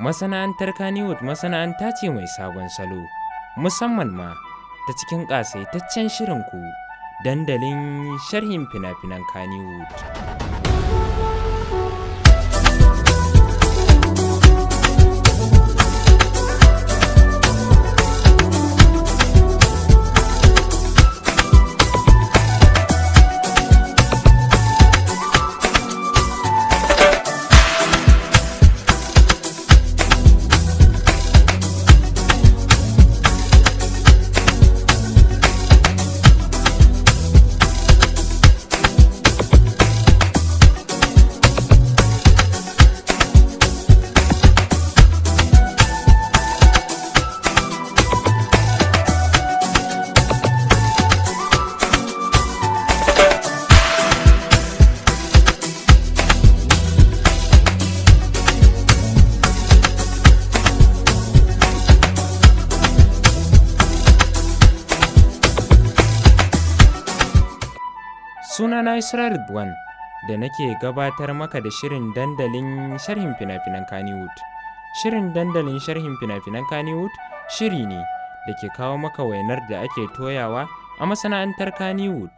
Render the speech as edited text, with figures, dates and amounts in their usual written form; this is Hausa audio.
Masana'antar Kannywood masana'anta ce mai sabon salo, musamman ma ta cikin ƙasaitaccen shirinku dandalin sharhin fina-finan Kannywood. Sunana Isra Ridwan da nake gabatar maka da shirin dandalin sharhin fina-finan Kannywood. Shirin dandalin sharhin fina-finan Kannywood shiri ne da ke kawo maka wainar da ake toyawa a masana'antar Kannywood.